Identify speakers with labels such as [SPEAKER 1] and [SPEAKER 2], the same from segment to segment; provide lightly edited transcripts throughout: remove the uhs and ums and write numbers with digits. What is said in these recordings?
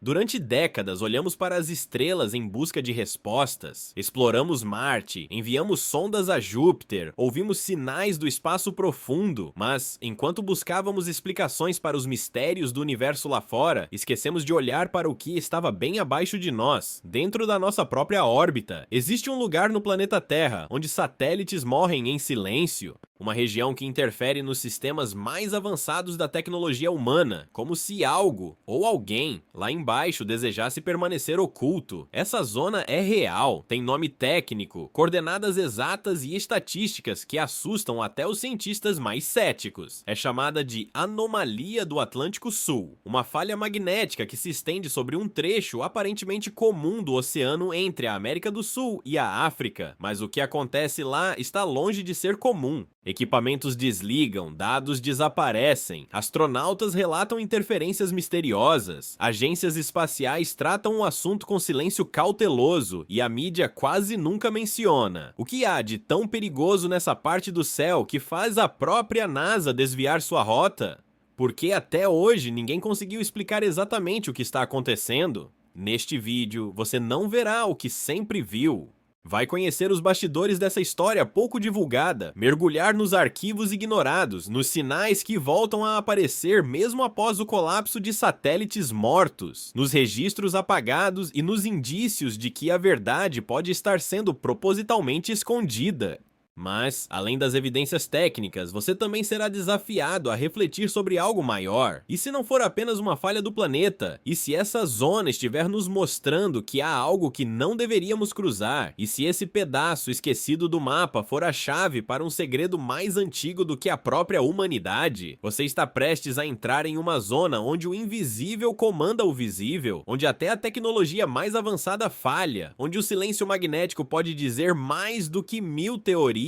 [SPEAKER 1] Durante décadas, olhamos para as estrelas em busca de respostas, exploramos Marte, enviamos sondas a Júpiter, ouvimos sinais do espaço profundo, mas, enquanto buscávamos explicações para os mistérios do universo lá fora, esquecemos de olhar para o que estava bem abaixo de nós, dentro da nossa própria órbita. Existe um lugar no planeta Terra onde satélites morrem em silêncio, uma região que interfere nos sistemas mais avançados da tecnologia humana, como se algo ou alguém lá embaixo desejasse permanecer oculto. Essa zona é real, tem nome técnico, coordenadas exatas e estatísticas que assustam até os cientistas mais céticos. É chamada de Anomalia do Atlântico Sul, uma falha magnética que se estende sobre um trecho aparentemente comum do oceano entre a América do Sul e a África, mas o que acontece lá está longe de ser comum. Equipamentos desligam, dados desaparecem, astronautas relatam interferências misteriosas, agências espaciais tratam o assunto com silêncio cauteloso e a mídia quase nunca menciona. O que há de tão perigoso nessa parte do céu que faz a própria NASA desviar sua rota? Porque até hoje ninguém conseguiu explicar exatamente o que está acontecendo. Neste vídeo, você não verá o que sempre viu. Vai conhecer os bastidores dessa história pouco divulgada, mergulhar nos arquivos ignorados, nos sinais que voltam a aparecer mesmo após o colapso de satélites mortos, nos registros apagados e nos indícios de que a verdade pode estar sendo propositalmente escondida. Mas, além das evidências técnicas, você também será desafiado a refletir sobre algo maior. E se não for apenas uma falha do planeta? E se essa zona estiver nos mostrando que há algo que não deveríamos cruzar? E se esse pedaço esquecido do mapa for a chave para um segredo mais antigo do que a própria humanidade? Você está prestes a entrar em uma zona onde o invisível comanda o visível, onde até a tecnologia mais avançada falha, onde o silêncio magnético pode dizer mais do que 1000 teorias.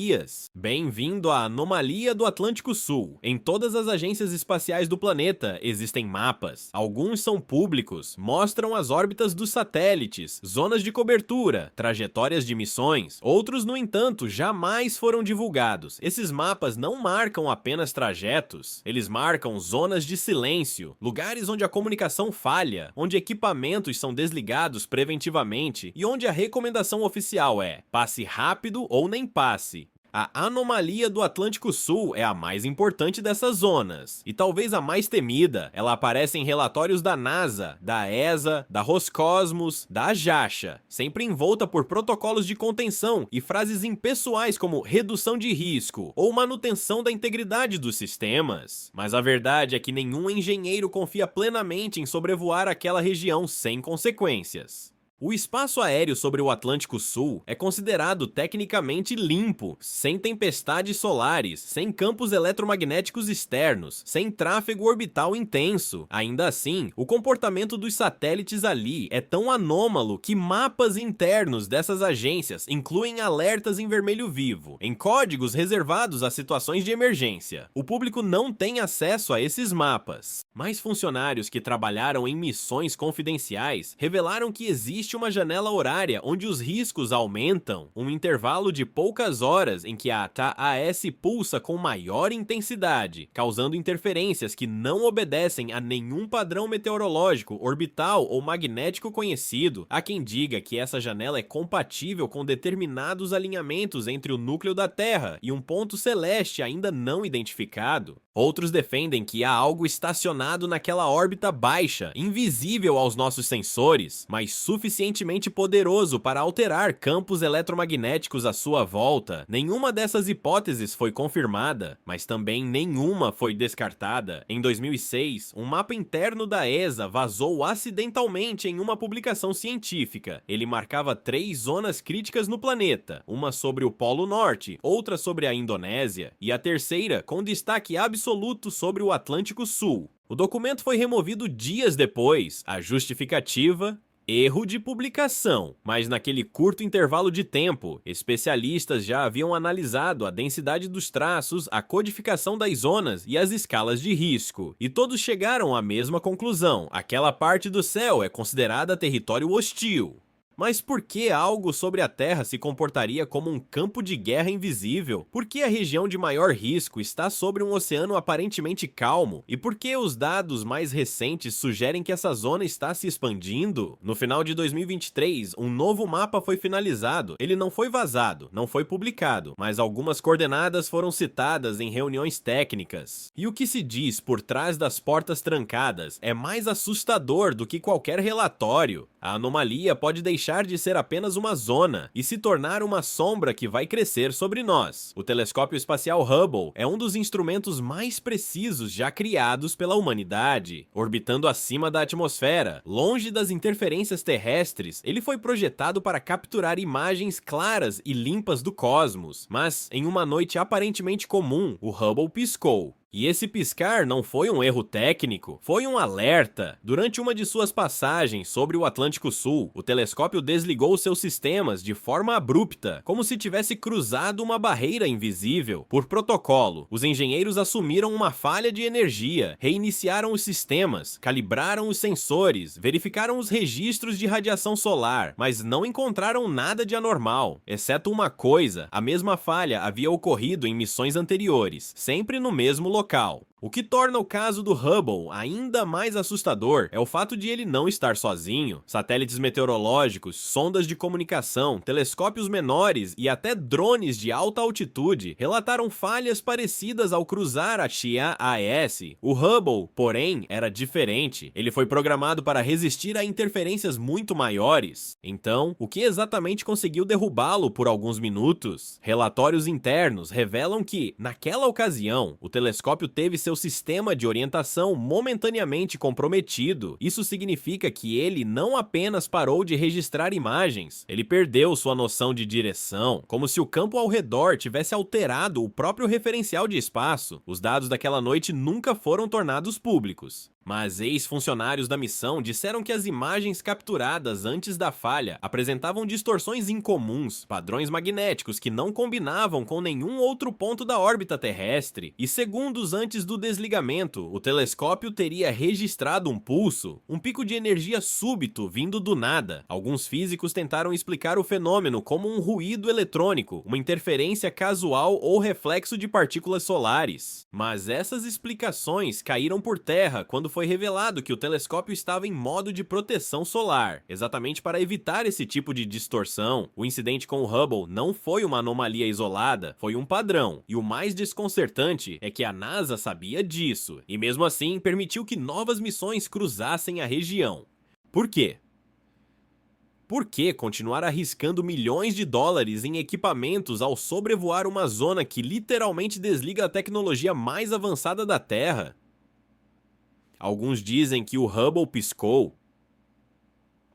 [SPEAKER 1] Bem-vindo à Anomalia do Atlântico Sul. Em todas as agências espaciais do planeta existem mapas. Alguns são públicos, mostram as órbitas dos satélites, zonas de cobertura, trajetórias de missões. Outros, no entanto, jamais foram divulgados. Esses mapas não marcam apenas trajetos, eles marcam zonas de silêncio, lugares onde a comunicação falha, onde equipamentos são desligados preventivamente e onde a recomendação oficial é: passe rápido ou nem passe. A Anomalia do Atlântico Sul é a mais importante dessas zonas, e talvez a mais temida. Ela aparece em relatórios da NASA, da ESA, da Roscosmos, da JAXA, sempre envolta por protocolos de contenção e frases impessoais como redução de risco ou manutenção da integridade dos sistemas. Mas a verdade é que nenhum engenheiro confia plenamente em sobrevoar aquela região sem consequências. O espaço aéreo sobre o Atlântico Sul é considerado tecnicamente limpo, sem tempestades solares, sem campos eletromagnéticos externos, sem tráfego orbital intenso. Ainda assim, o comportamento dos satélites ali é tão anômalo que mapas internos dessas agências incluem alertas em vermelho vivo, em códigos reservados a situações de emergência. O público não tem acesso a esses mapas, mas funcionários que trabalharam em missões confidenciais revelaram que existe uma janela horária onde os riscos aumentam, um intervalo de poucas horas em que a TAS pulsa com maior intensidade, causando interferências que não obedecem a nenhum padrão meteorológico, orbital ou magnético conhecido. Há quem diga que essa janela é compatível com determinados alinhamentos entre o núcleo da Terra e um ponto celeste ainda não identificado. Outros defendem que há algo estacionado naquela órbita baixa, invisível aos nossos sensores, mas suficientemente poderoso para alterar campos eletromagnéticos à sua volta. Nenhuma dessas hipóteses foi confirmada, mas também nenhuma foi descartada. Em 2006, um mapa interno da ESA vazou acidentalmente em uma publicação científica. Ele marcava 3 zonas críticas no planeta, uma sobre o Polo Norte, outra sobre a Indonésia, e a terceira com destaque absoluto sobre o Atlântico Sul. O documento foi removido dias depois. A justificativa: erro de publicação. Mas naquele curto intervalo de tempo, especialistas já haviam analisado a densidade dos traços, a codificação das zonas e as escalas de risco. E todos chegaram à mesma conclusão: aquela parte do céu é considerada território hostil. Mas por que algo sobre a Terra se comportaria como um campo de guerra invisível? Por que a região de maior risco está sobre um oceano aparentemente calmo? E por que os dados mais recentes sugerem que essa zona está se expandindo? No final de 2023, um novo mapa foi finalizado. Ele não foi vazado, não foi publicado, mas algumas coordenadas foram citadas em reuniões técnicas. E o que se diz por trás das portas trancadas é mais assustador do que qualquer relatório. A anomalia pode deixar de ser apenas uma zona e se tornar uma sombra que vai crescer sobre nós. O telescópio espacial Hubble é um dos instrumentos mais precisos já criados pela humanidade. Orbitando acima da atmosfera, longe das interferências terrestres, ele foi projetado para capturar imagens claras e limpas do cosmos. Mas, em uma noite aparentemente comum, o Hubble piscou. E esse piscar não foi um erro técnico, foi um alerta. Durante uma de suas passagens sobre o Atlântico Sul, o telescópio desligou seus sistemas de forma abrupta, como se tivesse cruzado uma barreira invisível. Por protocolo, os engenheiros assumiram uma falha de energia, reiniciaram os sistemas, calibraram os sensores, verificaram os registros de radiação solar, mas não encontraram nada de anormal. Exceto uma coisa, a mesma falha havia ocorrido em missões anteriores, sempre no mesmo local. O que torna o caso do Hubble ainda mais assustador é o fato de ele não estar sozinho. Satélites meteorológicos, sondas de comunicação, telescópios menores e até drones de alta altitude relataram falhas parecidas ao cruzar a Chia-AES. O Hubble, porém, era diferente. Ele foi programado para resistir a interferências muito maiores. Então, o que exatamente conseguiu derrubá-lo por alguns minutos? Relatórios internos revelam que, naquela ocasião, o telescópio teve seu sistema de orientação momentaneamente comprometido. Isso significa que ele não apenas parou de registrar imagens, ele perdeu sua noção de direção, como se o campo ao redor tivesse alterado o próprio referencial de espaço. Os dados daquela noite nunca foram tornados públicos. Mas ex-funcionários da missão disseram que as imagens capturadas antes da falha apresentavam distorções incomuns, padrões magnéticos que não combinavam com nenhum outro ponto da órbita terrestre, e segundos antes do desligamento, o telescópio teria registrado um pulso, um pico de energia súbito vindo do nada. Alguns físicos tentaram explicar o fenômeno como um ruído eletrônico, uma interferência casual ou reflexo de partículas solares. Mas essas explicações caíram por terra quando foi revelado que o telescópio estava em modo de proteção solar, exatamente para evitar esse tipo de distorção. O incidente com o Hubble não foi uma anomalia isolada, foi um padrão, e o mais desconcertante é que a NASA sabia disso, e mesmo assim permitiu que novas missões cruzassem a região. Por quê? Por que continuar arriscando milhões de dólares em equipamentos ao sobrevoar uma zona que literalmente desliga a tecnologia mais avançada da Terra? Alguns dizem que o Hubble piscou.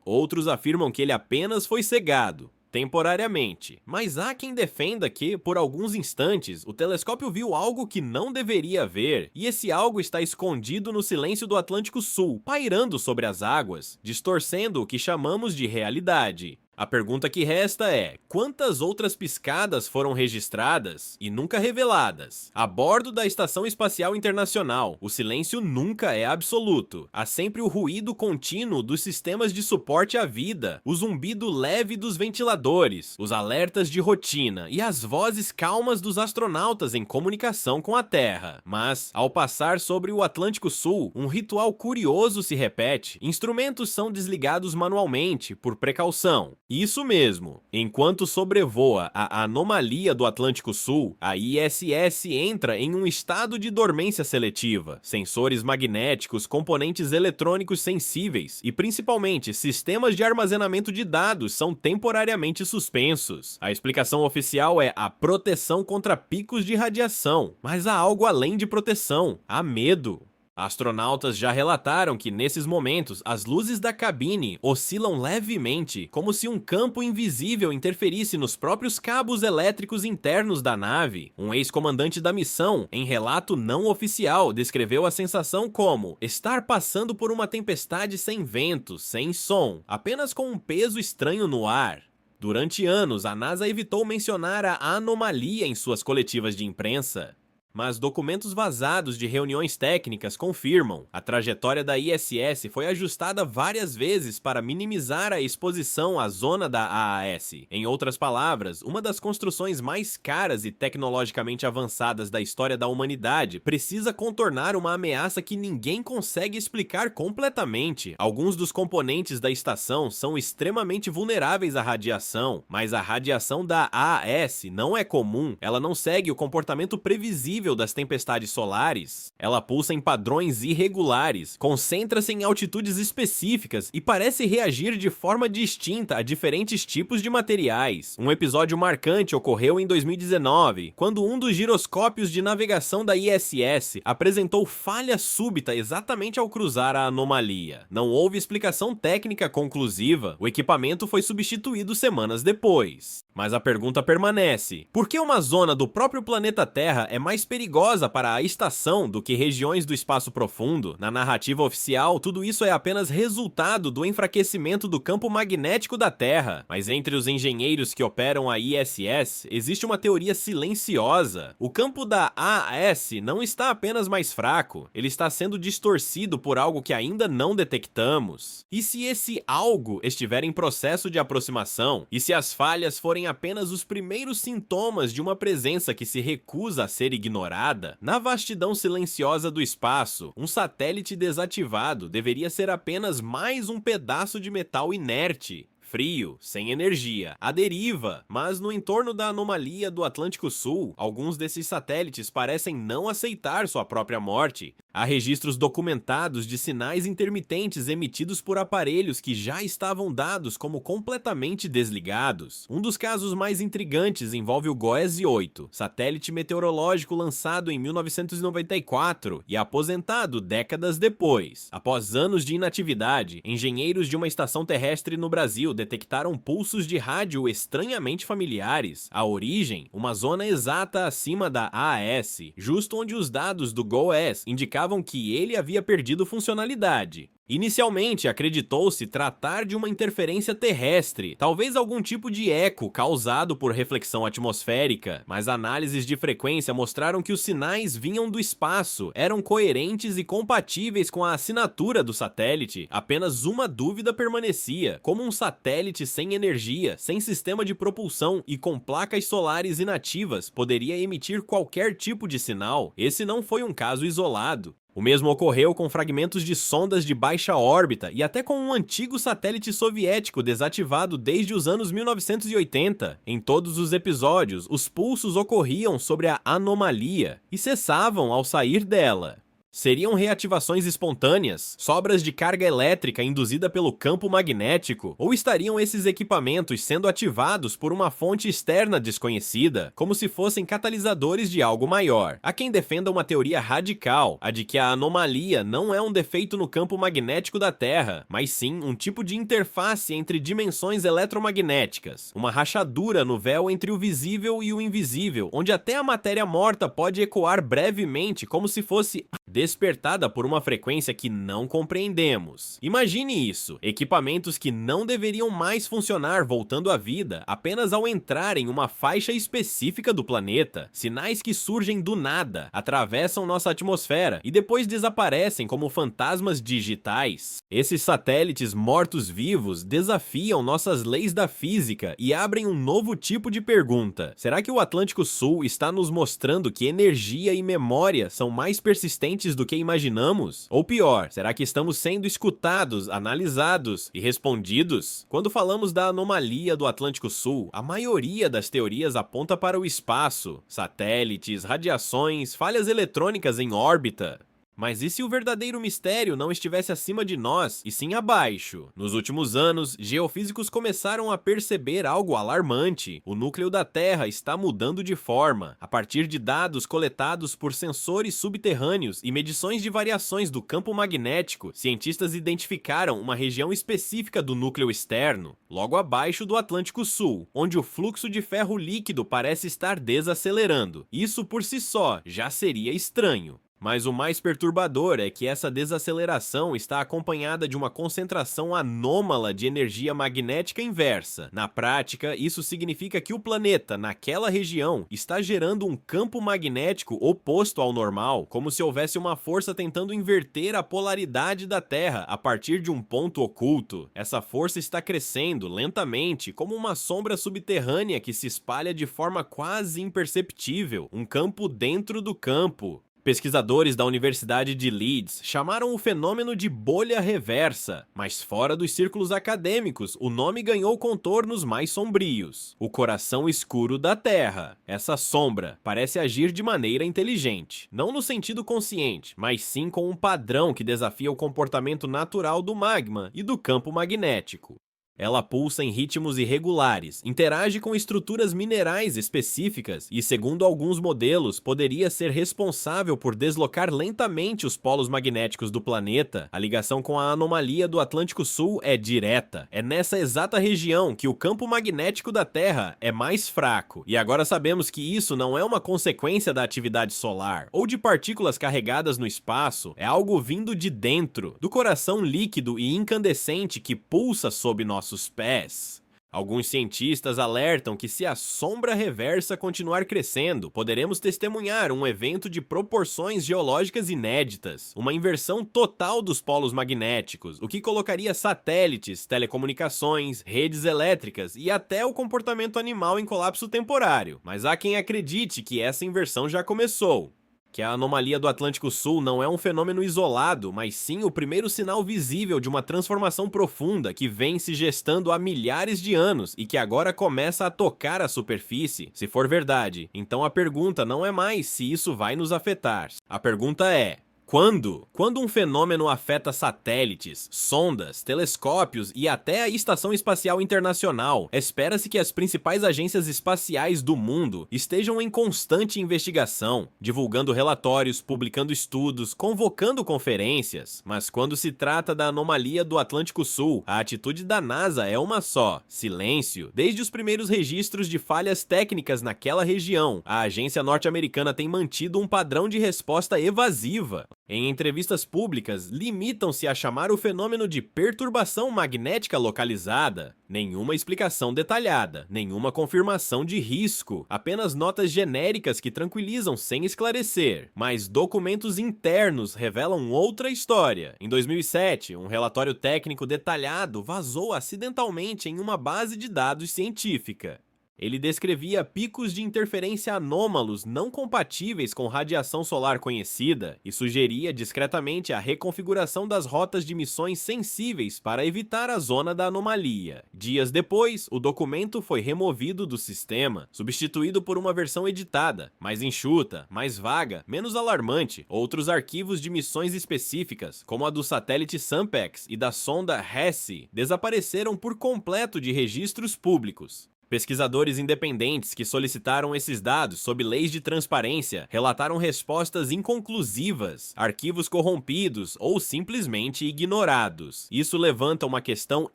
[SPEAKER 1] Outros afirmam que ele apenas foi cegado, temporariamente. Mas há quem defenda que, por alguns instantes, o telescópio viu algo que não deveria ver, e esse algo está escondido no silêncio do Atlântico Sul, pairando sobre as águas, distorcendo o que chamamos de realidade. A pergunta que resta é, quantas outras piscadas foram registradas e nunca reveladas? A bordo da Estação Espacial Internacional, o silêncio nunca é absoluto. Há sempre o ruído contínuo dos sistemas de suporte à vida, o zumbido leve dos ventiladores, os alertas de rotina e as vozes calmas dos astronautas em comunicação com a Terra. Mas, ao passar sobre o Atlântico Sul, um ritual curioso se repete. Instrumentos são desligados manualmente, por precaução. Isso mesmo, enquanto sobrevoa a anomalia do Atlântico Sul, a ISS entra em um estado de dormência seletiva. Sensores magnéticos, componentes eletrônicos sensíveis e principalmente sistemas de armazenamento de dados são temporariamente suspensos. A explicação oficial é a proteção contra picos de radiação, mas há algo além de proteção, há medo. Astronautas já relataram que, nesses momentos, as luzes da cabine oscilam levemente, como se um campo invisível interferisse nos próprios cabos elétricos internos da nave. Um ex-comandante da missão, em relato não oficial, descreveu a sensação como estar passando por uma tempestade sem vento, sem som, apenas com um peso estranho no ar. Durante anos, a NASA evitou mencionar a anomalia em suas coletivas de imprensa. Mas documentos vazados de reuniões técnicas confirmam. A trajetória da ISS foi ajustada várias vezes para minimizar a exposição à zona da AAS. Em outras palavras, uma das construções mais caras e tecnologicamente avançadas da história da humanidade precisa contornar uma ameaça que ninguém consegue explicar completamente. Alguns dos componentes da estação são extremamente vulneráveis à radiação, mas a radiação da AAS não é comum, ela não segue o comportamento previsível das tempestades solares. Ela pulsa em padrões irregulares, concentra-se em altitudes específicas e parece reagir de forma distinta a diferentes tipos de materiais. Um episódio marcante ocorreu em 2019, quando um dos giroscópios de navegação da ISS apresentou falha súbita exatamente ao cruzar a anomalia. Não houve explicação técnica conclusiva, o equipamento foi substituído semanas depois. Mas a pergunta permanece: por que uma zona do próprio planeta Terra é mais perigosa para a estação do que regiões do espaço profundo? Na narrativa oficial, tudo isso é apenas resultado do enfraquecimento do campo magnético da Terra. Mas entre os engenheiros que operam a ISS, existe uma teoria silenciosa. O campo da AAS não está apenas mais fraco, ele está sendo distorcido por algo que ainda não detectamos. E se esse algo estiver em processo de aproximação? E se as falhas forem apenas os primeiros sintomas de uma presença que se recusa a ser ignorada? Na vastidão silenciosa do espaço, um satélite desativado deveria ser apenas mais um pedaço de metal inerte, frio, sem energia, à deriva. Mas no entorno da anomalia do Atlântico Sul, alguns desses satélites parecem não aceitar sua própria morte. Há registros documentados de sinais intermitentes emitidos por aparelhos que já estavam dados como completamente desligados. Um dos casos mais intrigantes envolve o GOES 8, satélite meteorológico lançado em 1994 e aposentado décadas depois. Após anos de inatividade, engenheiros de uma estação terrestre no Brasil detectaram pulsos de rádio estranhamente familiares. A origem, uma zona exata acima da AAS, justo onde os dados do GOES indicavam que ele havia perdido funcionalidade. Inicialmente, acreditou-se tratar de uma interferência terrestre, talvez algum tipo de eco causado por reflexão atmosférica, mas análises de frequência mostraram que os sinais vinham do espaço, eram coerentes e compatíveis com a assinatura do satélite. Apenas uma dúvida permanecia: como um satélite sem energia, sem sistema de propulsão e com placas solares inativas poderia emitir qualquer tipo de sinal? Esse não foi um caso isolado. O mesmo ocorreu com fragmentos de sondas de baixa órbita e até com um antigo satélite soviético desativado desde os anos 1980. Em todos os episódios, os pulsos ocorriam sobre a anomalia e cessavam ao sair dela. Seriam reativações espontâneas, sobras de carga elétrica induzida pelo campo magnético, ou estariam esses equipamentos sendo ativados por uma fonte externa desconhecida, como se fossem catalisadores de algo maior? Há quem defenda uma teoria radical, a de que a anomalia não é um defeito no campo magnético da Terra, mas sim um tipo de interface entre dimensões eletromagnéticas, uma rachadura no véu entre o visível e o invisível, onde até a matéria morta pode ecoar brevemente como se fosse despertada por uma frequência que não compreendemos. Imagine isso: equipamentos que não deveriam mais funcionar voltando à vida apenas ao entrar em uma faixa específica do planeta. Sinais que surgem do nada, atravessam nossa atmosfera e depois desaparecem como fantasmas digitais. Esses satélites mortos-vivos desafiam nossas leis da física e abrem um novo tipo de pergunta. Será que o Atlântico Sul está nos mostrando que energia e memória são mais persistentes do que imaginamos? Ou pior, será que estamos sendo escutados, analisados e respondidos? Quando falamos da anomalia do Atlântico Sul, a maioria das teorias aponta para o espaço, satélites, radiações, falhas eletrônicas em órbita. Mas e se o verdadeiro mistério não estivesse acima de nós, e sim abaixo? Nos últimos anos, geofísicos começaram a perceber algo alarmante. O núcleo da Terra está mudando de forma. A partir de dados coletados por sensores subterrâneos e medições de variações do campo magnético, cientistas identificaram uma região específica do núcleo externo, logo abaixo do Atlântico Sul, onde o fluxo de ferro líquido parece estar desacelerando. Isso por si só já seria estranho. Mas o mais perturbador é que essa desaceleração está acompanhada de uma concentração anômala de energia magnética inversa. Na prática, isso significa que o planeta, naquela região, está gerando um campo magnético oposto ao normal, como se houvesse uma força tentando inverter a polaridade da Terra a partir de um ponto oculto. Essa força está crescendo lentamente, como uma sombra subterrânea que se espalha de forma quase imperceptível, um campo dentro do campo. Pesquisadores da Universidade de Leeds chamaram o fenômeno de bolha reversa, mas fora dos círculos acadêmicos, o nome ganhou contornos mais sombrios. O coração escuro da Terra. Essa sombra parece agir de maneira inteligente, não no sentido consciente, mas sim com um padrão que desafia o comportamento natural do magma e do campo magnético. Ela pulsa em ritmos irregulares, interage com estruturas minerais específicas e, segundo alguns modelos, poderia ser responsável por deslocar lentamente os polos magnéticos do planeta. A ligação com a anomalia do Atlântico Sul é direta. É nessa exata região que o campo magnético da Terra é mais fraco. E agora sabemos que isso não é uma consequência da atividade solar ou de partículas carregadas no espaço, é algo vindo de dentro, do coração líquido e incandescente que pulsa sob nossos pés. Alguns cientistas alertam que se a sombra reversa continuar crescendo, poderemos testemunhar um evento de proporções geológicas inéditas, uma inversão total dos polos magnéticos, o que colocaria satélites, telecomunicações, redes elétricas e até o comportamento animal em colapso temporário. Mas há quem acredite que essa inversão já começou. Que a anomalia do Atlântico Sul não é um fenômeno isolado, mas sim o primeiro sinal visível de uma transformação profunda que vem se gestando há milhares de anos e que agora começa a tocar a superfície. Se for verdade, então a pergunta não é mais se isso vai nos afetar. A pergunta é: quando? Quando um fenômeno afeta satélites, sondas, telescópios e até a Estação Espacial Internacional, espera-se que as principais agências espaciais do mundo estejam em constante investigação, divulgando relatórios, publicando estudos, convocando conferências. Mas quando se trata da anomalia do Atlântico Sul, a atitude da NASA é uma só: silêncio. Desde os primeiros registros de falhas técnicas naquela região, a agência norte-americana tem mantido um padrão de resposta evasiva. Em entrevistas públicas, limitam-se a chamar o fenômeno de perturbação magnética localizada. Nenhuma explicação detalhada, nenhuma confirmação de risco, apenas notas genéricas que tranquilizam sem esclarecer. Mas documentos internos revelam outra história. Em 2007, um relatório técnico detalhado vazou acidentalmente em uma base de dados científica. Ele descrevia picos de interferência anômalos não compatíveis com radiação solar conhecida e sugeria discretamente a reconfiguração das rotas de missões sensíveis para evitar a zona da anomalia. Dias depois, o documento foi removido do sistema, substituído por uma versão editada, mais enxuta, mais vaga, menos alarmante. Outros arquivos de missões específicas, como a do satélite SAMPEX e da sonda HESI, desapareceram por completo de registros públicos. Pesquisadores independentes que solicitaram esses dados sob leis de transparência relataram respostas inconclusivas, arquivos corrompidos ou simplesmente ignorados. Isso levanta uma questão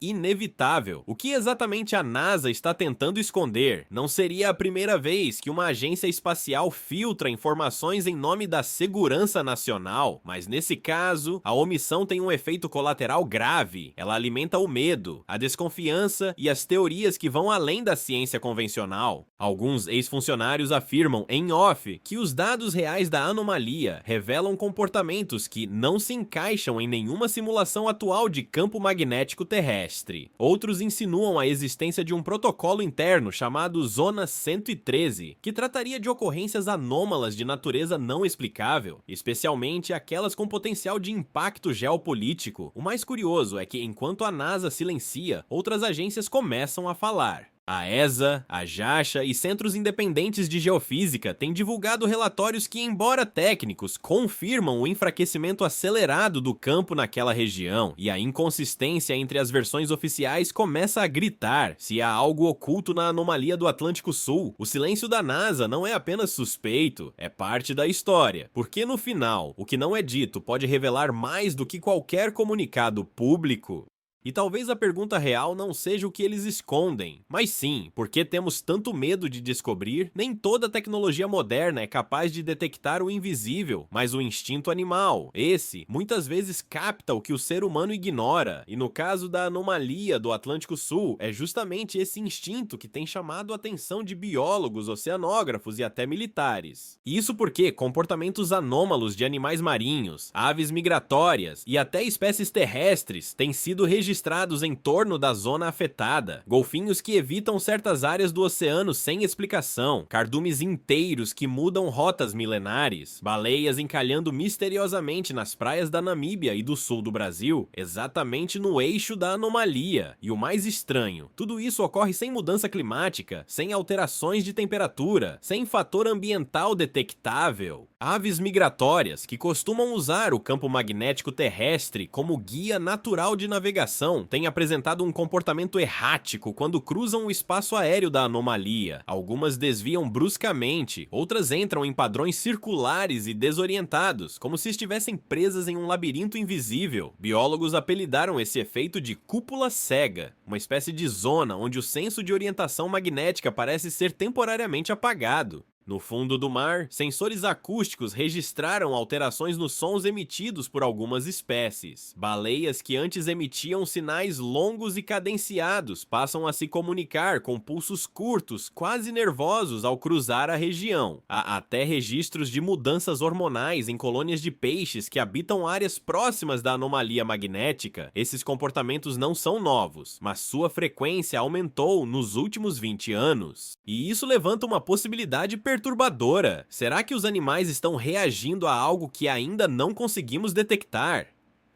[SPEAKER 1] inevitável. O que exatamente a NASA está tentando esconder? Não seria a primeira vez que uma agência espacial filtra informações em nome da segurança nacional, mas nesse caso, a omissão tem um efeito colateral grave. Ela alimenta o medo, a desconfiança e as teorias que vão além da ciência convencional. Alguns ex-funcionários afirmam em off que os dados reais da anomalia revelam comportamentos que não se encaixam em nenhuma simulação atual de campo magnético terrestre. Outros insinuam a existência de um protocolo interno chamado Zona 113, que trataria de ocorrências anômalas de natureza não explicável, especialmente aquelas com potencial de impacto geopolítico. O mais curioso é que, enquanto a NASA silencia, outras agências começam a falar. A ESA, a JAXA e centros independentes de geofísica têm divulgado relatórios que, embora técnicos, confirmam o enfraquecimento acelerado do campo naquela região, e a inconsistência entre as versões oficiais começa a gritar se há algo oculto na anomalia do Atlântico Sul. O silêncio da NASA não é apenas suspeito, é parte da história, porque no final, o que não é dito pode revelar mais do que qualquer comunicado público. E talvez a pergunta real não seja o que eles escondem, mas sim, por que temos tanto medo de descobrir? Nem toda tecnologia moderna é capaz de detectar o invisível, mas o instinto animal. Esse, muitas vezes, capta o que o ser humano ignora, e no caso da anomalia do Atlântico Sul, é justamente esse instinto que tem chamado a atenção de biólogos, oceanógrafos e até militares. Isso porque comportamentos anômalos de animais marinhos, aves migratórias e até espécies terrestres têm sido registrados em torno da zona afetada. Golfinhos que evitam certas áreas do oceano sem explicação, cardumes inteiros que mudam rotas milenares, baleias encalhando misteriosamente nas praias da Namíbia e do sul do Brasil, exatamente no eixo da anomalia. E o mais estranho, tudo isso ocorre sem mudança climática, sem alterações de temperatura, sem fator ambiental detectável. Aves migratórias que costumam usar o campo magnético terrestre como guia natural de navegação têm apresentado um comportamento errático quando cruzam o espaço aéreo da anomalia. Algumas desviam bruscamente, outras entram em padrões circulares e desorientados, como se estivessem presas em um labirinto invisível. Biólogos apelidaram esse efeito de cúpula cega, uma espécie de zona onde o senso de orientação magnética parece ser temporariamente apagado. No fundo do mar, sensores acústicos registraram alterações nos sons emitidos por algumas espécies. Baleias que antes emitiam sinais longos e cadenciados passam a se comunicar com pulsos curtos, quase nervosos ao cruzar a região. Há até registros de mudanças hormonais em colônias de peixes que habitam áreas próximas da anomalia magnética. Esses comportamentos não são novos, mas sua frequência aumentou nos últimos 20 anos. E isso levanta uma possibilidade perturbadora. Será que os animais estão reagindo a algo que ainda não conseguimos detectar?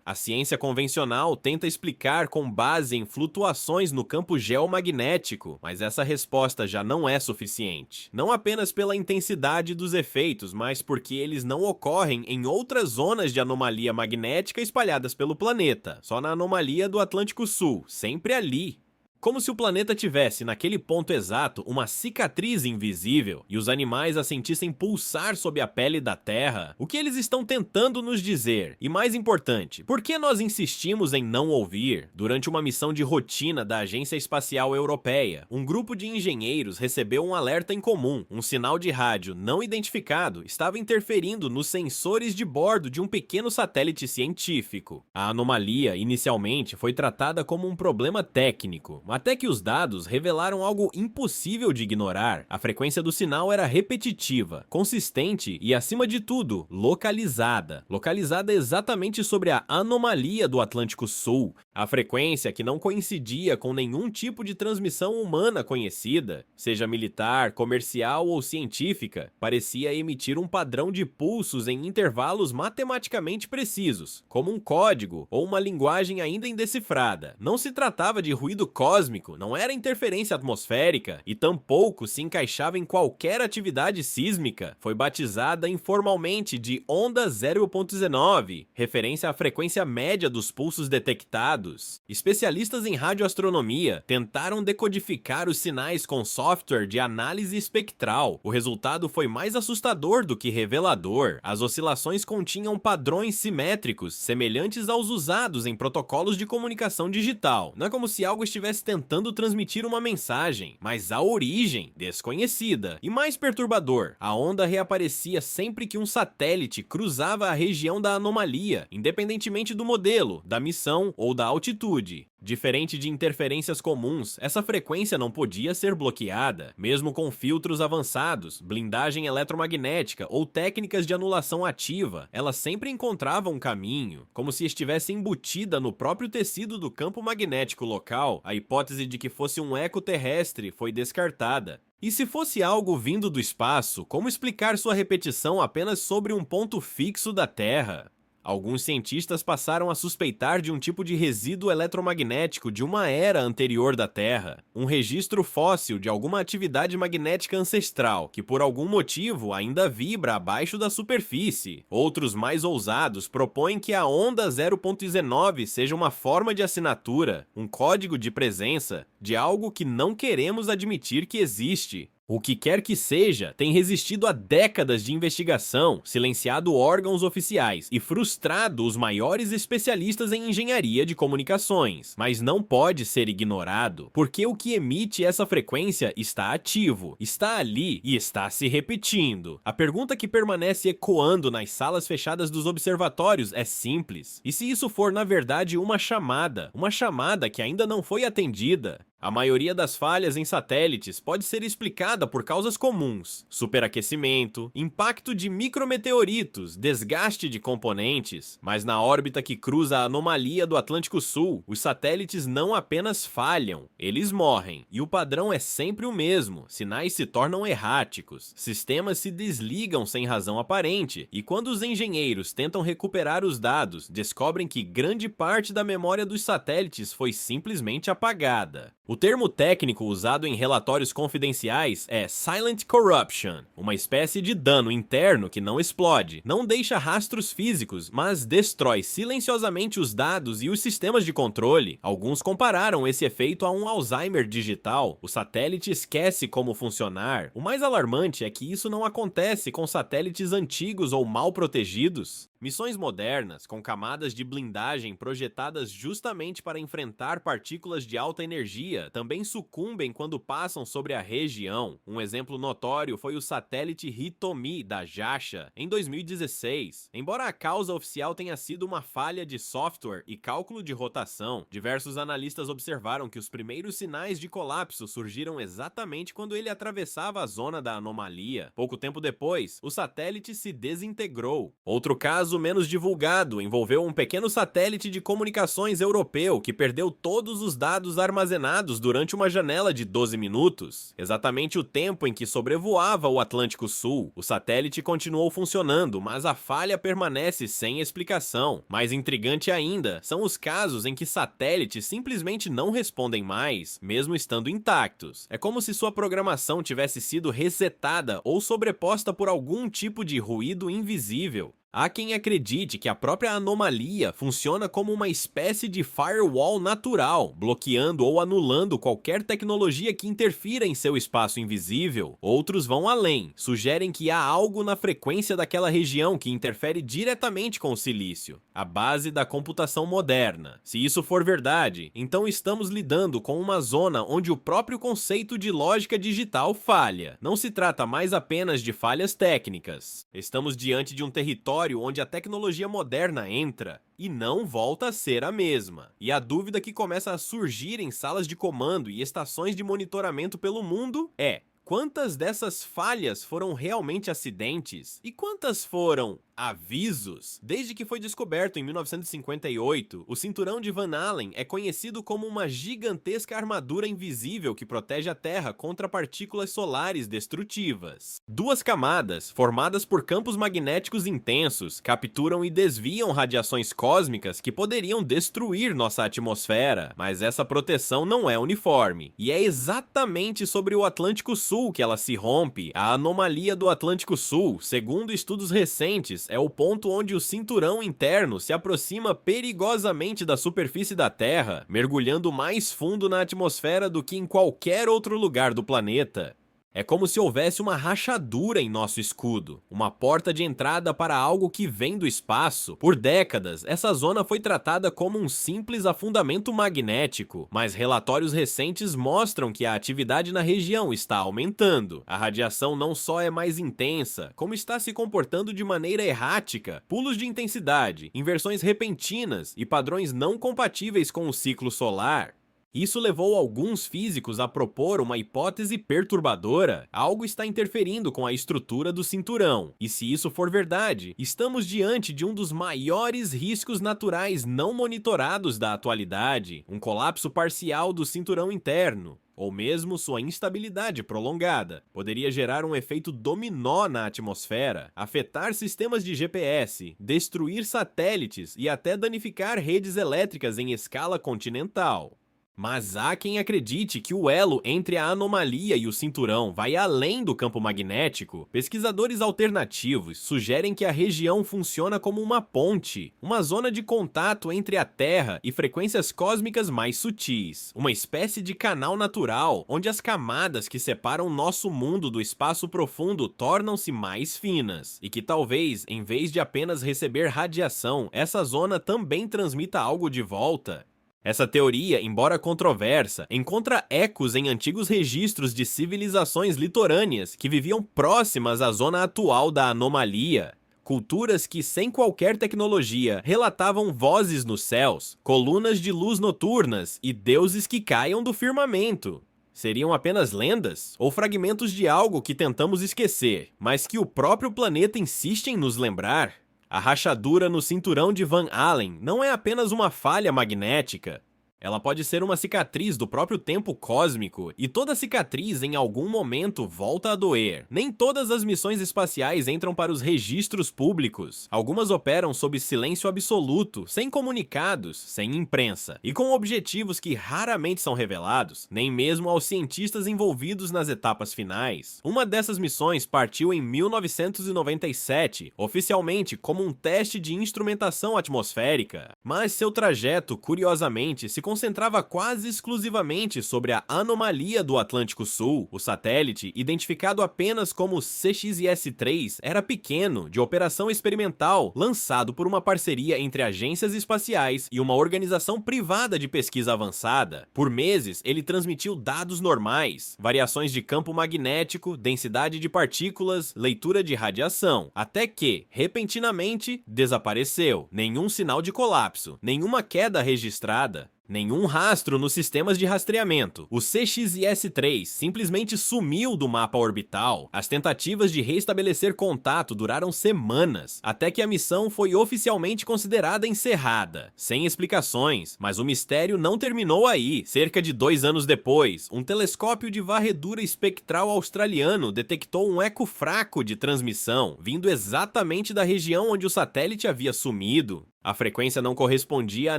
[SPEAKER 1] A ciência convencional tenta explicar com base em flutuações no campo geomagnético, mas essa resposta já não é suficiente. Não apenas pela intensidade dos efeitos, mas porque eles não ocorrem em outras zonas de anomalia magnética espalhadas pelo planeta, só na anomalia do Atlântico Sul, sempre ali. Como se o planeta tivesse, naquele ponto exato, uma cicatriz invisível e os animais a sentissem pulsar sob a pele da Terra. O que eles estão tentando nos dizer? E mais importante, por que nós insistimos em não ouvir? Durante uma missão de rotina da Agência Espacial Europeia, um grupo de engenheiros recebeu um alerta incomum. Um sinal de rádio não identificado estava interferindo nos sensores de bordo de um pequeno satélite científico. A anomalia, inicialmente, foi tratada como um problema técnico, até que os dados revelaram algo impossível de ignorar. A frequência do sinal era repetitiva, consistente e, acima de tudo, localizada. Localizada exatamente sobre a anomalia do Atlântico Sul. A frequência, que não coincidia com nenhum tipo de transmissão humana conhecida, seja militar, comercial ou científica, parecia emitir um padrão de pulsos em intervalos matematicamente precisos, como um código ou uma linguagem ainda indecifrada. Não se tratava de ruído cósmico, não era interferência atmosférica e tampouco se encaixava em qualquer atividade sísmica. Foi batizada informalmente de onda 0.19, referência à frequência média dos pulsos detectados. Especialistas em radioastronomia tentaram decodificar os sinais com software de análise espectral. O resultado foi mais assustador do que revelador. As oscilações continham padrões simétricos, semelhantes aos usados em protocolos de comunicação digital. Não é como se algo estivesse tentando transmitir uma mensagem, mas a origem desconhecida. E mais perturbador, a onda reaparecia sempre que um satélite cruzava a região da anomalia, independentemente do modelo, da missão ou da altitude. Diferente de interferências comuns, essa frequência não podia ser bloqueada. Mesmo com filtros avançados, blindagem eletromagnética ou técnicas de anulação ativa, ela sempre encontrava um caminho. Como se estivesse embutida no próprio tecido do campo magnético local, a hipótese de que fosse um eco terrestre foi descartada. E se fosse algo vindo do espaço, como explicar sua repetição apenas sobre um ponto fixo da Terra? Alguns cientistas passaram a suspeitar de um tipo de resíduo eletromagnético de uma era anterior da Terra, um registro fóssil de alguma atividade magnética ancestral que por algum motivo ainda vibra abaixo da superfície. Outros mais ousados propõem que a onda 0.19 seja uma forma de assinatura, um código de presença de algo que não queremos admitir que existe. O que quer que seja, tem resistido a décadas de investigação, silenciado órgãos oficiais e frustrado os maiores especialistas em engenharia de comunicações. Mas não pode ser ignorado, porque o que emite essa frequência está ativo, está ali e está se repetindo. A pergunta que permanece ecoando nas salas fechadas dos observatórios é simples: e se isso for na verdade uma chamada que ainda não foi atendida? A maioria das falhas em satélites pode ser explicada por causas comuns: superaquecimento, impacto de micrometeoritos, desgaste de componentes. Mas na órbita que cruza a anomalia do Atlântico Sul, os satélites não apenas falham, eles morrem. E o padrão é sempre o mesmo: sinais se tornam erráticos, sistemas se desligam sem razão aparente, e quando os engenheiros tentam recuperar os dados, descobrem que grande parte da memória dos satélites foi simplesmente apagada. O termo técnico usado em relatórios confidenciais é Silent Corruption, uma espécie de dano interno que não explode, não deixa rastros físicos, mas destrói silenciosamente os dados e os sistemas de controle. Alguns compararam esse efeito a um Alzheimer digital. O satélite esquece como funcionar. O mais alarmante é que isso não acontece com satélites antigos ou mal protegidos. Missões modernas, com camadas de blindagem projetadas justamente para enfrentar partículas de alta energia, também sucumbem quando passam sobre a região. Um exemplo notório foi o satélite Hitomi da JAXA, em 2016. Embora a causa oficial tenha sido uma falha de software e cálculo de rotação, diversos analistas observaram que os primeiros sinais de colapso surgiram exatamente quando ele atravessava a zona da anomalia. Pouco tempo depois, o satélite se desintegrou. Outro caso menos divulgado envolveu um pequeno satélite de comunicações europeu que perdeu todos os dados armazenados durante uma janela de 12 minutos, exatamente o tempo em que sobrevoava o Atlântico Sul. O satélite continuou funcionando, mas a falha permanece sem explicação. Mais intrigante ainda são os casos em que satélites simplesmente não respondem mais, mesmo estando intactos. É como se sua programação tivesse sido resetada ou sobreposta por algum tipo de ruído invisível. Há quem acredite que a própria anomalia funciona como uma espécie de firewall natural, bloqueando ou anulando qualquer tecnologia que interfira em seu espaço invisível. Outros vão além, sugerem que há algo na frequência daquela região que interfere diretamente com o silício, a base da computação moderna. Se isso for verdade, então estamos lidando com uma zona onde o próprio conceito de lógica digital falha. Não se trata mais apenas de falhas técnicas. Estamos diante de um território onde a tecnologia moderna entra e não volta a ser a mesma. E a dúvida que começa a surgir em salas de comando e estações de monitoramento pelo mundo é: quantas dessas falhas foram realmente acidentes? E quantas foram avisos? Desde que foi descoberto em 1958, o cinturão de Van Allen é conhecido como uma gigantesca armadura invisível que protege a Terra contra partículas solares destrutivas. Duas camadas, formadas por campos magnéticos intensos, capturam e desviam radiações cósmicas que poderiam destruir nossa atmosfera, mas essa proteção não é uniforme. E é exatamente sobre o Atlântico Sul que ela se rompe. A anomalia do Atlântico Sul, segundo estudos recentes, é o ponto onde o cinturão interno se aproxima perigosamente da superfície da Terra, mergulhando mais fundo na atmosfera do que em qualquer outro lugar do planeta. É como se houvesse uma rachadura em nosso escudo, uma porta de entrada para algo que vem do espaço. Por décadas, essa zona foi tratada como um simples afundamento magnético, mas relatórios recentes mostram que a atividade na região está aumentando. A radiação não só é mais intensa, como está se comportando de maneira errática, pulos de intensidade, inversões repentinas e padrões não compatíveis com o ciclo solar. Isso levou alguns físicos a propor uma hipótese perturbadora: algo está interferindo com a estrutura do cinturão. E se isso for verdade, estamos diante de um dos maiores riscos naturais não monitorados da atualidade, um colapso parcial do cinturão interno, ou mesmo sua instabilidade prolongada. Poderia gerar um efeito dominó na atmosfera, afetar sistemas de GPS, destruir satélites e até danificar redes elétricas em escala continental. Mas há quem acredite que o elo entre a anomalia e o cinturão vai além do campo magnético. Pesquisadores alternativos sugerem que a região funciona como uma ponte, uma zona de contato entre a Terra e frequências cósmicas mais sutis, uma espécie de canal natural onde as camadas que separam nosso mundo do espaço profundo tornam-se mais finas, e que talvez, em vez de apenas receber radiação, essa zona também transmita algo de volta. Essa teoria, embora controversa, encontra ecos em antigos registros de civilizações litorâneas que viviam próximas à zona atual da anomalia. Culturas que, sem qualquer tecnologia, relatavam vozes nos céus, colunas de luz noturnas e deuses que caiam do firmamento. Seriam apenas lendas ou fragmentos de algo que tentamos esquecer, mas que o próprio planeta insiste em nos lembrar? A rachadura no cinturão de Van Allen não é apenas uma falha magnética. Ela pode ser uma cicatriz do próprio tempo cósmico, e toda cicatriz em algum momento volta a doer. Nem todas as missões espaciais entram para os registros públicos. Algumas operam sob silêncio absoluto, sem comunicados, sem imprensa, e com objetivos que raramente são revelados, nem mesmo aos cientistas envolvidos nas etapas finais. Uma dessas missões partiu em 1997, oficialmente como um teste de instrumentação atmosférica, mas seu trajeto, curiosamente, se concentrava quase exclusivamente sobre a anomalia do Atlântico Sul. O satélite, identificado apenas como CXIS-3, era pequeno, de operação experimental, lançado por uma parceria entre agências espaciais e uma organização privada de pesquisa avançada. Por meses, ele transmitiu dados normais, variações de campo magnético, densidade de partículas, leitura de radiação, até que, repentinamente, desapareceu. Nenhum sinal de colapso, nenhuma queda registrada. Nenhum rastro nos sistemas de rastreamento. O CXIS-3 simplesmente sumiu do mapa orbital. As tentativas de reestabelecer contato duraram semanas, até que a missão foi oficialmente considerada encerrada. Sem explicações, mas o mistério não terminou aí. Cerca de 2 anos depois, um telescópio de varredura espectral australiano detectou um eco fraco de transmissão, vindo exatamente da região onde o satélite havia sumido. A frequência não correspondia a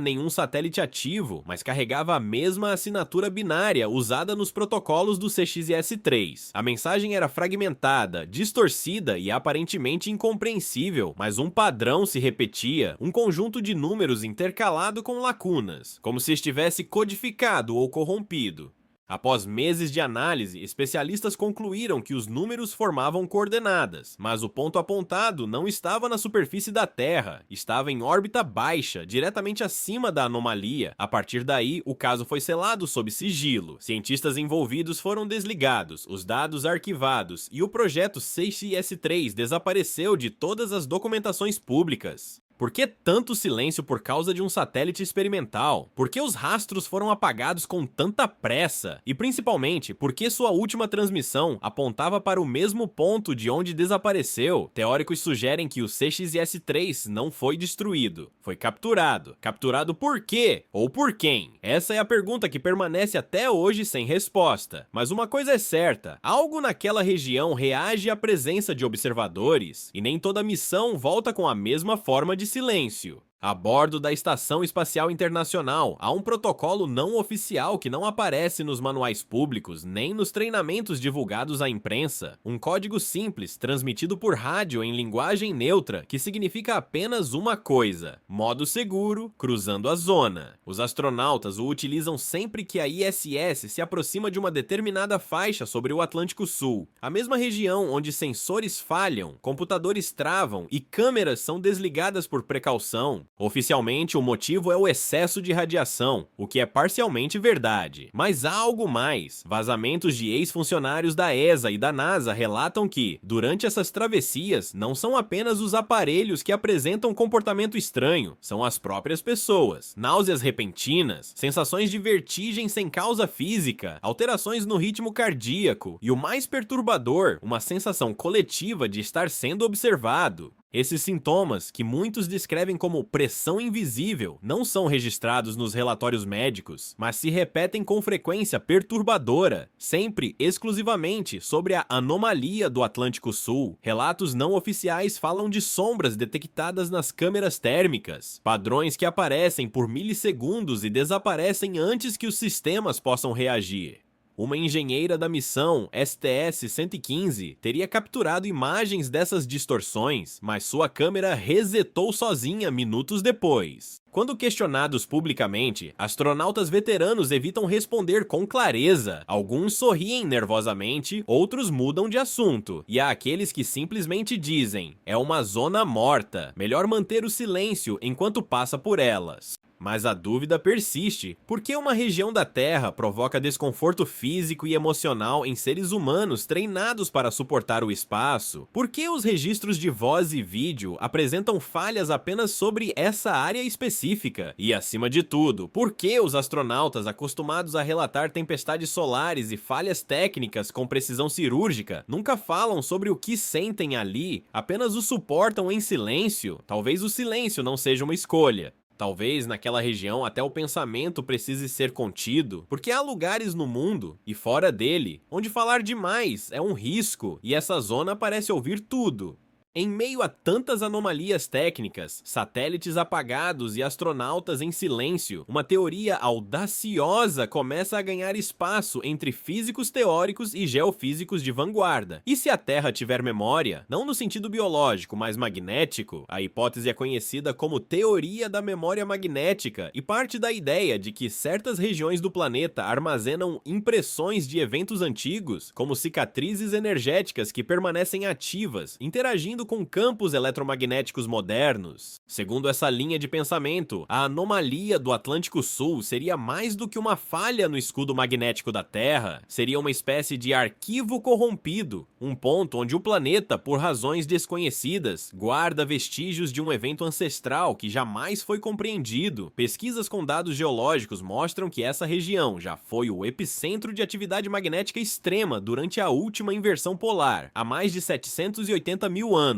[SPEAKER 1] nenhum satélite ativo, mas carregava a mesma assinatura binária usada nos protocolos do CXIS-3. A mensagem era fragmentada, distorcida e aparentemente incompreensível, mas um padrão se repetia, um conjunto de números intercalado com lacunas, como se estivesse codificado ou corrompido. Após meses de análise, especialistas concluíram que os números formavam coordenadas, mas o ponto apontado não estava na superfície da Terra, estava em órbita baixa, diretamente acima da anomalia. A partir daí, o caso foi selado sob sigilo. Cientistas envolvidos foram desligados, os dados arquivados, e o projeto CXIS-3 desapareceu de todas as documentações públicas. Por que tanto silêncio por causa de um satélite experimental? Por que os rastros foram apagados com tanta pressa? E principalmente, por que sua última transmissão apontava para o mesmo ponto de onde desapareceu? Teóricos sugerem que o CXIS-3 não foi destruído, foi capturado. Capturado por quê? Ou por quem? Essa é a pergunta que permanece até hoje sem resposta. Mas uma coisa é certa, algo naquela região reage à presença de observadores, e nem toda missão volta com a mesma forma de silêncio. A bordo da Estação Espacial Internacional, há um protocolo não oficial que não aparece nos manuais públicos nem nos treinamentos divulgados à imprensa. Um código simples, transmitido por rádio em linguagem neutra, que significa apenas uma coisa: modo seguro, cruzando a zona. Os astronautas o utilizam sempre que a ISS se aproxima de uma determinada faixa sobre o Atlântico Sul, a mesma região onde sensores falham, computadores travam e câmeras são desligadas por precaução. Oficialmente, o motivo é o excesso de radiação, o que é parcialmente verdade. Mas há algo mais. Vazamentos de ex-funcionários da ESA e da NASA relatam que, durante essas travessias, não são apenas os aparelhos que apresentam comportamento estranho, são as próprias pessoas. Náuseas repentinas, sensações de vertigem sem causa física, alterações no ritmo cardíaco e, o mais perturbador, uma sensação coletiva de estar sendo observado. Esses sintomas, que muitos descrevem como pressão invisível, não são registrados nos relatórios médicos, mas se repetem com frequência perturbadora, sempre exclusivamente sobre a anomalia do Atlântico Sul. Relatos não oficiais falam de sombras detectadas nas câmeras térmicas, padrões que aparecem por milissegundos e desaparecem antes que os sistemas possam reagir. Uma engenheira da missão STS-115 teria capturado imagens dessas distorções, mas sua câmera resetou sozinha minutos depois. Quando questionados publicamente, astronautas veteranos evitam responder com clareza. Alguns sorriem nervosamente, outros mudam de assunto. E há aqueles que simplesmente dizem: é uma zona morta, melhor manter o silêncio enquanto passa por elas. Mas a dúvida persiste: por que uma região da Terra provoca desconforto físico e emocional em seres humanos treinados para suportar o espaço? Por que os registros de voz e vídeo apresentam falhas apenas sobre essa área específica? E acima de tudo, por que os astronautas acostumados a relatar tempestades solares e falhas técnicas com precisão cirúrgica nunca falam sobre o que sentem ali, apenas o suportam em silêncio? Talvez o silêncio não seja uma escolha. Talvez naquela região até o pensamento precise ser contido, porque há lugares no mundo, e fora dele, onde falar demais é um risco, e essa zona parece ouvir tudo. Em meio a tantas anomalias técnicas, satélites apagados e astronautas em silêncio, uma teoria audaciosa começa a ganhar espaço entre físicos teóricos e geofísicos de vanguarda. E se a Terra tiver memória, não no sentido biológico, mas magnético, a hipótese é conhecida como teoria da memória magnética e parte da ideia de que certas regiões do planeta armazenam impressões de eventos antigos, como cicatrizes energéticas que permanecem ativas, interagindo com campos eletromagnéticos modernos. Segundo essa linha de pensamento, a anomalia do Atlântico Sul seria mais do que uma falha no escudo magnético da Terra, seria uma espécie de arquivo corrompido, um ponto onde o planeta, por razões desconhecidas, guarda vestígios de um evento ancestral que jamais foi compreendido. Pesquisas com dados geológicos mostram que essa região já foi o epicentro de atividade magnética extrema durante a última inversão polar, há mais de 780 mil anos.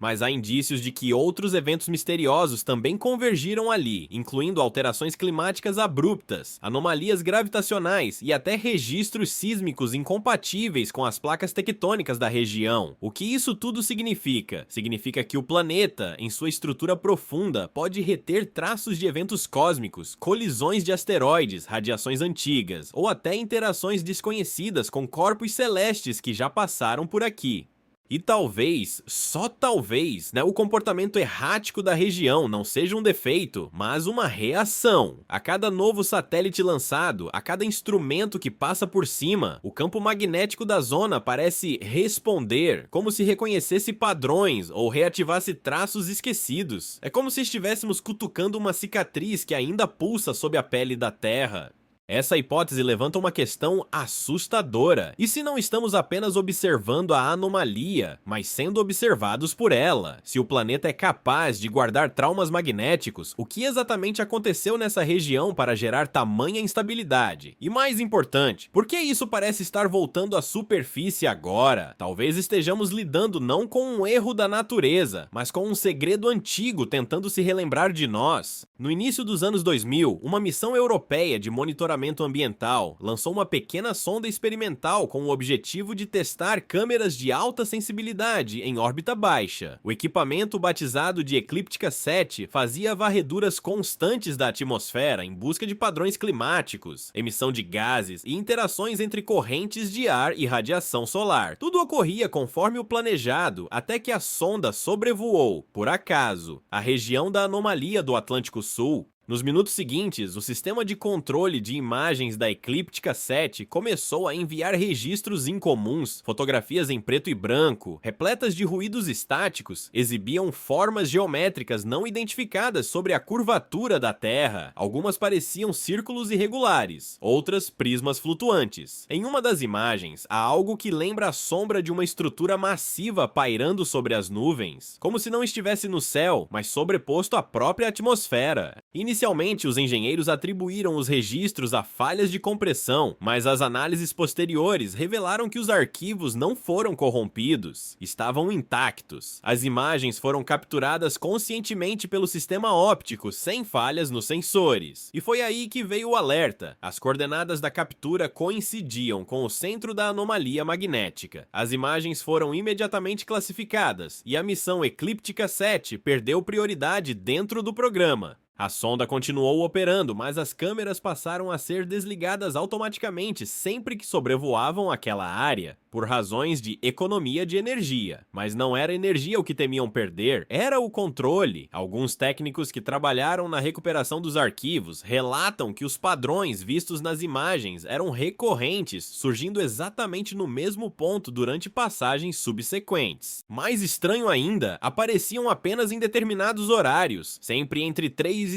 [SPEAKER 1] Mas há indícios de que outros eventos misteriosos também convergiram ali, incluindo alterações climáticas abruptas, anomalias gravitacionais e até registros sísmicos incompatíveis com as placas tectônicas da região. O que isso tudo significa? Significa que o planeta, em sua estrutura profunda, pode reter traços de eventos cósmicos, colisões de asteroides, radiações antigas, ou até interações desconhecidas com corpos celestes que já passaram por aqui. E talvez, só talvez, o comportamento errático da região não seja um defeito, mas uma reação. A cada novo satélite lançado, a cada instrumento que passa por cima, o campo magnético da zona parece responder, como se reconhecesse padrões ou reativasse traços esquecidos. É como se estivéssemos cutucando uma cicatriz que ainda pulsa sob a pele da Terra. Essa hipótese levanta uma questão assustadora. E se não estamos apenas observando a anomalia, mas sendo observados por ela? Se o planeta é capaz de guardar traumas magnéticos, o que exatamente aconteceu nessa região para gerar tamanha instabilidade? E mais importante, por que isso parece estar voltando à superfície agora? Talvez estejamos lidando não com um erro da natureza, mas com um segredo antigo tentando se relembrar de nós. No início dos anos 2000, uma missão europeia de monitoramento ambiental lançou uma pequena sonda experimental com o objetivo de testar câmeras de alta sensibilidade em órbita baixa. O equipamento, batizado de Eclíptica 7, fazia varreduras constantes da atmosfera em busca de padrões climáticos, emissão de gases e interações entre correntes de ar e radiação solar. Tudo ocorria conforme o planejado, até que a sonda sobrevoou, por acaso, a região da anomalia do Atlântico Sul. Nos minutos seguintes, o sistema de controle de imagens da Eclíptica 7 começou a enviar registros incomuns, fotografias em preto e branco, repletas de ruídos estáticos, exibiam formas geométricas não identificadas sobre a curvatura da Terra. Algumas pareciam círculos irregulares, outras prismas flutuantes. Em uma das imagens, há algo que lembra a sombra de uma estrutura massiva pairando sobre as nuvens, como se não estivesse no céu, mas sobreposto à própria atmosfera. Inicialmente, os engenheiros atribuíram os registros a falhas de compressão, mas as análises posteriores revelaram que os arquivos não foram corrompidos, estavam intactos. As imagens foram capturadas conscientemente pelo sistema óptico, sem falhas nos sensores. E foi aí que veio o alerta. As coordenadas da captura coincidiam com o centro da anomalia magnética. As imagens foram imediatamente classificadas, e a missão Eclíptica 7 perdeu prioridade dentro do programa. A sonda continuou operando, mas as câmeras passaram a ser desligadas automaticamente sempre que sobrevoavam aquela área, por razões de economia de energia. Mas não era energia o que temiam perder, era o controle. Alguns técnicos que trabalharam na recuperação dos arquivos relatam que os padrões vistos nas imagens eram recorrentes, surgindo exatamente no mesmo ponto durante passagens subsequentes. Mais estranho ainda, apareciam apenas em determinados horários, sempre entre 3h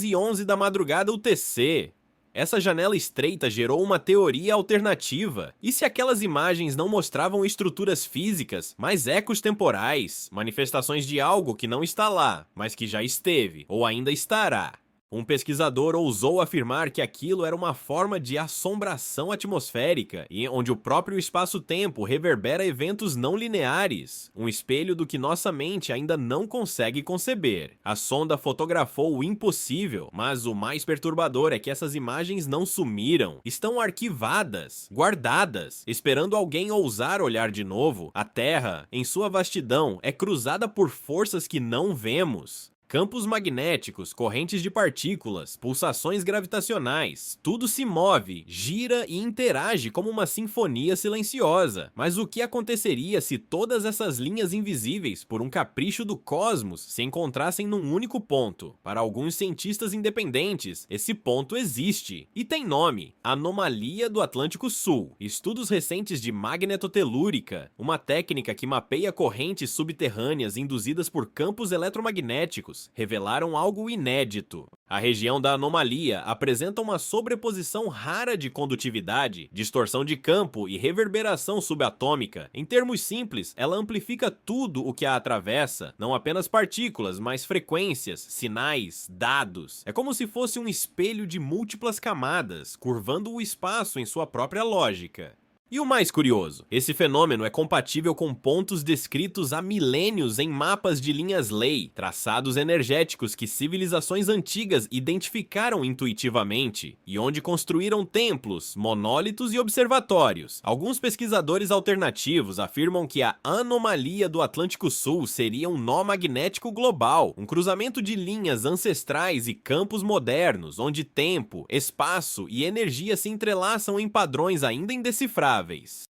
[SPEAKER 1] e 11 da madrugada UTC. Essa janela estreita gerou uma teoria alternativa. E se aquelas imagens não mostravam estruturas físicas, mas ecos temporais, manifestações de algo que não está lá, mas que já esteve, ou ainda estará? Um pesquisador ousou afirmar que aquilo era uma forma de assombração atmosférica, e onde o próprio espaço-tempo reverbera eventos não lineares, um espelho do que nossa mente ainda não consegue conceber. A sonda fotografou o impossível, mas o mais perturbador é que essas imagens não sumiram, estão arquivadas, guardadas, esperando alguém ousar olhar de novo. A Terra, em sua vastidão, é cruzada por forças que não vemos. Campos magnéticos, correntes de partículas, pulsações gravitacionais, tudo se move, gira e interage como uma sinfonia silenciosa. Mas o que aconteceria se todas essas linhas invisíveis, por um capricho do cosmos, se encontrassem num único ponto? Para alguns cientistas independentes, esse ponto existe e tem nome: Anomalia do Atlântico Sul. Estudos recentes de magnetotelúrica, uma técnica que mapeia correntes subterrâneas induzidas por campos eletromagnéticos, revelaram algo inédito. A região da anomalia apresenta uma sobreposição rara de condutividade, distorção de campo e reverberação subatômica. Em termos simples, ela amplifica tudo o que a atravessa, não apenas partículas, mas frequências, sinais, dados. É como se fosse um espelho de múltiplas camadas, curvando o espaço em sua própria lógica. E o mais curioso, esse fenômeno é compatível com pontos descritos há milênios em mapas de linhas-lei, traçados energéticos que civilizações antigas identificaram intuitivamente, e onde construíram templos, monólitos e observatórios. Alguns pesquisadores alternativos afirmam que a anomalia do Atlântico Sul seria um nó magnético global, um cruzamento de linhas ancestrais e campos modernos, onde tempo, espaço e energia se entrelaçam em padrões ainda indecifráveis.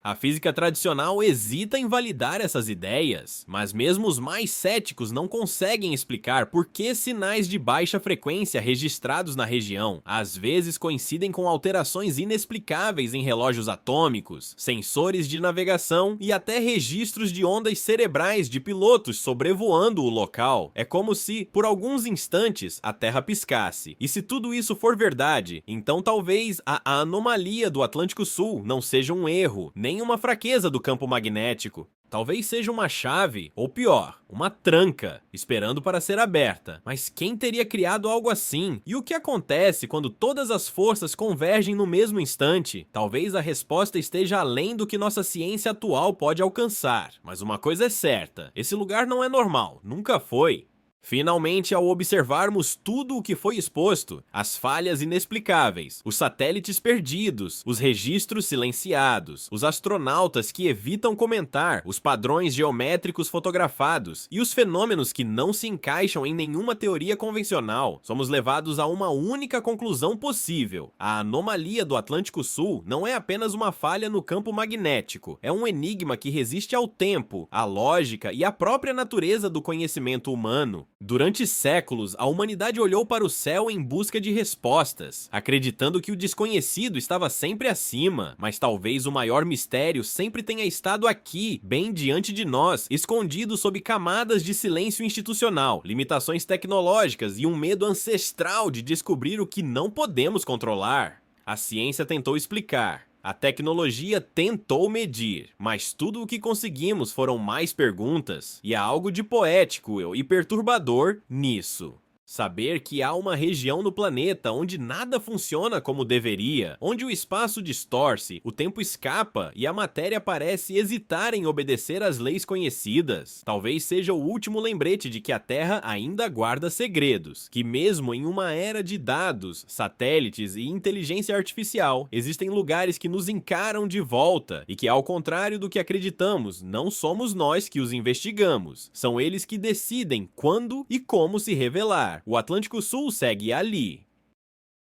[SPEAKER 1] A física tradicional hesita em validar essas ideias, mas mesmo os mais céticos não conseguem explicar por que sinais de baixa frequência registrados na região às vezes coincidem com alterações inexplicáveis em relógios atômicos, sensores de navegação e até registros de ondas cerebrais de pilotos sobrevoando o local. É como se, por alguns instantes, a Terra piscasse. E se tudo isso for verdade, então talvez a anomalia do Atlântico Sul não seja um erro, nem uma fraqueza do campo magnético. Talvez seja uma chave, ou pior, uma tranca, esperando para ser aberta. Mas quem teria criado algo assim? E o que acontece quando todas as forças convergem no mesmo instante? Talvez a resposta esteja além do que nossa ciência atual pode alcançar. Mas uma coisa é certa, esse lugar não é normal, nunca foi. Finalmente, ao observarmos tudo o que foi exposto, as falhas inexplicáveis, os satélites perdidos, os registros silenciados, os astronautas que evitam comentar, os padrões geométricos fotografados e os fenômenos que não se encaixam em nenhuma teoria convencional, somos levados a uma única conclusão possível: a anomalia do Atlântico Sul não é apenas uma falha no campo magnético, é um enigma que resiste ao tempo, à lógica e à própria natureza do conhecimento humano. Durante séculos, a humanidade olhou para o céu em busca de respostas, acreditando que o desconhecido estava sempre acima, mas talvez o maior mistério sempre tenha estado aqui, bem diante de nós, escondido sob camadas de silêncio institucional, limitações tecnológicas e um medo ancestral de descobrir o que não podemos controlar. A ciência tentou explicar. A tecnologia tentou medir, mas tudo o que conseguimos foram mais perguntas, e há algo de poético e perturbador nisso. Saber que há uma região no planeta onde nada funciona como deveria, onde o espaço distorce, o tempo escapa e a matéria parece hesitar em obedecer às leis conhecidas, talvez seja o último lembrete de que a Terra ainda guarda segredos, que mesmo em uma era de dados, satélites e inteligência artificial, existem lugares que nos encaram de volta e que, ao contrário do que acreditamos, não somos nós que os investigamos, são eles que decidem quando e como se revelar. O Atlântico Sul segue ali.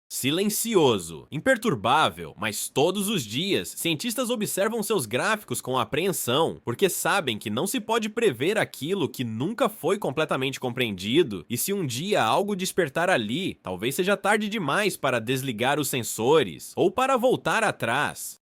[SPEAKER 1] Silencioso, imperturbável, mas todos os dias, cientistas observam seus gráficos com apreensão, porque sabem que não se pode prever aquilo que nunca foi completamente compreendido, e se um dia algo despertar ali, talvez seja tarde demais para desligar os sensores, ou para voltar atrás.